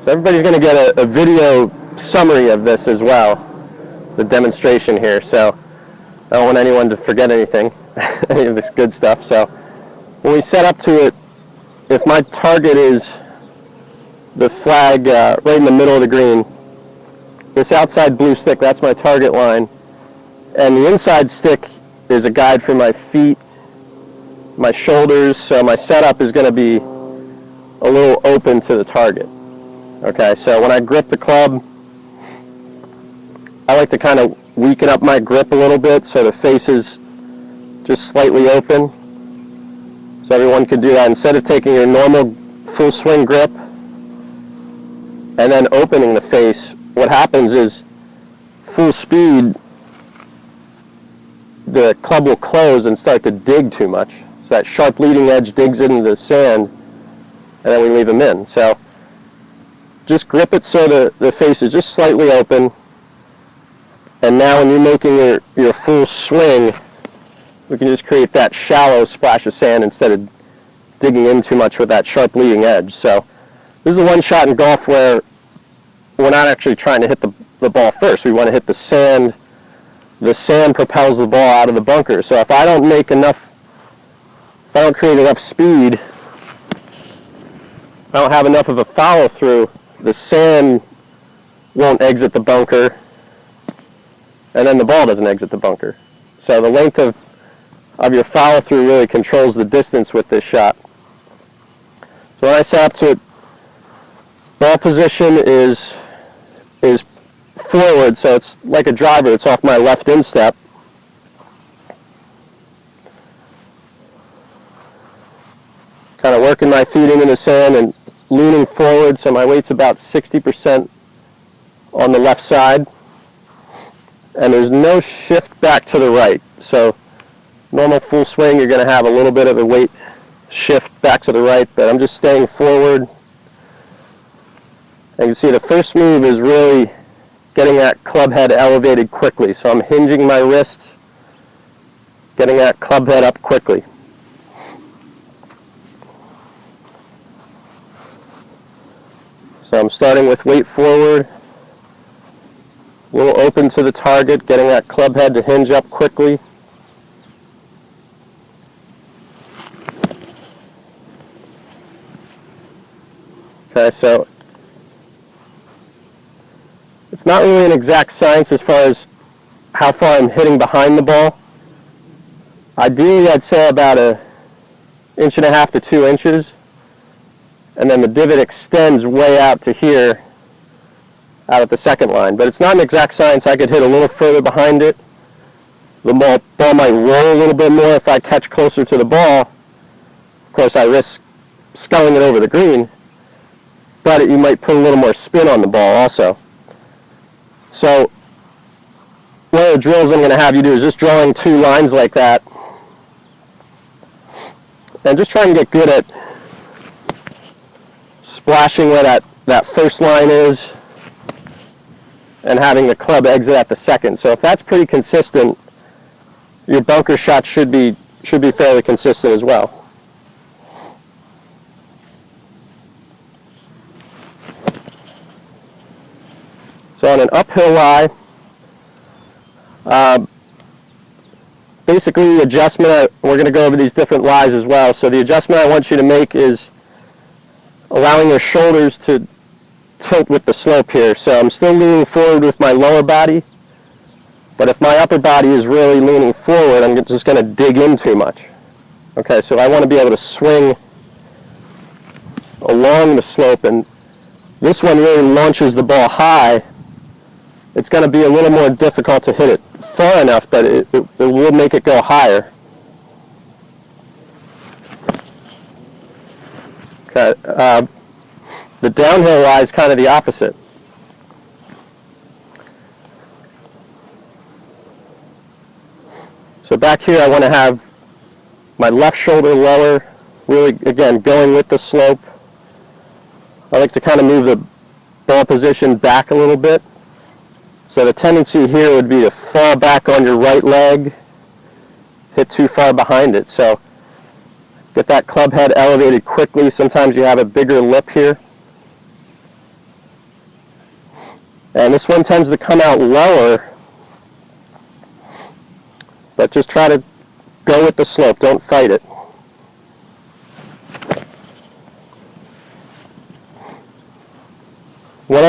So everybody's going to get a video summary of this as well, the demonstration here. So I don't want anyone to forget anything, any of this good stuff. So when we set up to it, if my target is the flag right in the middle of the green, this outside blue stick, that's my target line, and the inside stick is a guide for my feet, my shoulders, so my setup is going to be a little open to the target. Okay, so when I grip the club, I like to kind of weaken up my grip a little bit so the face is just slightly open. So everyone can do that. Instead of taking your normal full swing grip and then opening the face, what happens is full speed, the club will close and start to dig too much. So that sharp leading edge digs into the sand, and then we leave them in. So just grip it so the face is just slightly open, and now when you're making your full swing, we can just create that shallow splash of sand instead of digging in too much with that sharp leading edge. So this is the one shot in golf where we're not actually trying to hit the ball first. We want to hit the sand. The sand propels the ball out of the bunker. So if I don't make enough, if I don't create enough speed, I don't have enough of a follow through, the sand won't exit the bunker, and then the ball doesn't exit the bunker. So the length of your follow through really controls the distance with this shot. So when I set up to it, ball position is forward, so it's like a driver. It's off my left instep. Kind of working my feet into the sand and leaning forward, so my weight's about 60% on the left side. And there's no shift back to the right. So normal full swing, you're going to have a little bit of a weight shift back to the right, but I'm just staying forward. And you can see the first move is really getting that club head elevated quickly. So I'm hinging my wrist, getting that club head up quickly. So I'm starting with weight forward, a little open to the target, getting that club head to hinge up quickly. Okay, so it's not really an exact science as far as how far I'm hitting behind the ball. Ideally, I'd say about 1.5 inches to 2 inches, and then the divot extends way out to here, out at the second line. But it's not an exact science. I could hit a little further behind it. The ball might roll a little bit more if I catch closer to the ball. Of course, I risk sculling it over the green, but you might put a little more spin on the ball also. So one of the drills I'm going to have you do is just drawing 2 lines like that, and just try and get good at splashing where that first line is and having the club exit at the second. So if that's pretty consistent, your bunker shot should be fairly consistent as well. So on an uphill lie, basically the adjustment, we're going to go over these different lies as well. So the adjustment I want you to make is allowing your shoulders to tilt with the slope here. So I'm still leaning forward with my lower body, but if my upper body is really leaning forward, I'm just going to dig in too much. Okay, so I want to be able to swing along the slope, and this one really launches the ball high. It's going to be a little more difficult to hit it far enough, but it will make it go higher. Okay, the downhill lie is kind of the opposite. So back here I want to have my left shoulder lower, really, again, going with the slope. I like to kind of move the ball position back a little bit. So the tendency here would be to fall back on your right leg, hit too far behind it. So get that club head elevated quickly. Sometimes you have a bigger lip here. And this one tends to come out lower, but just try to go with the slope, don't fight it.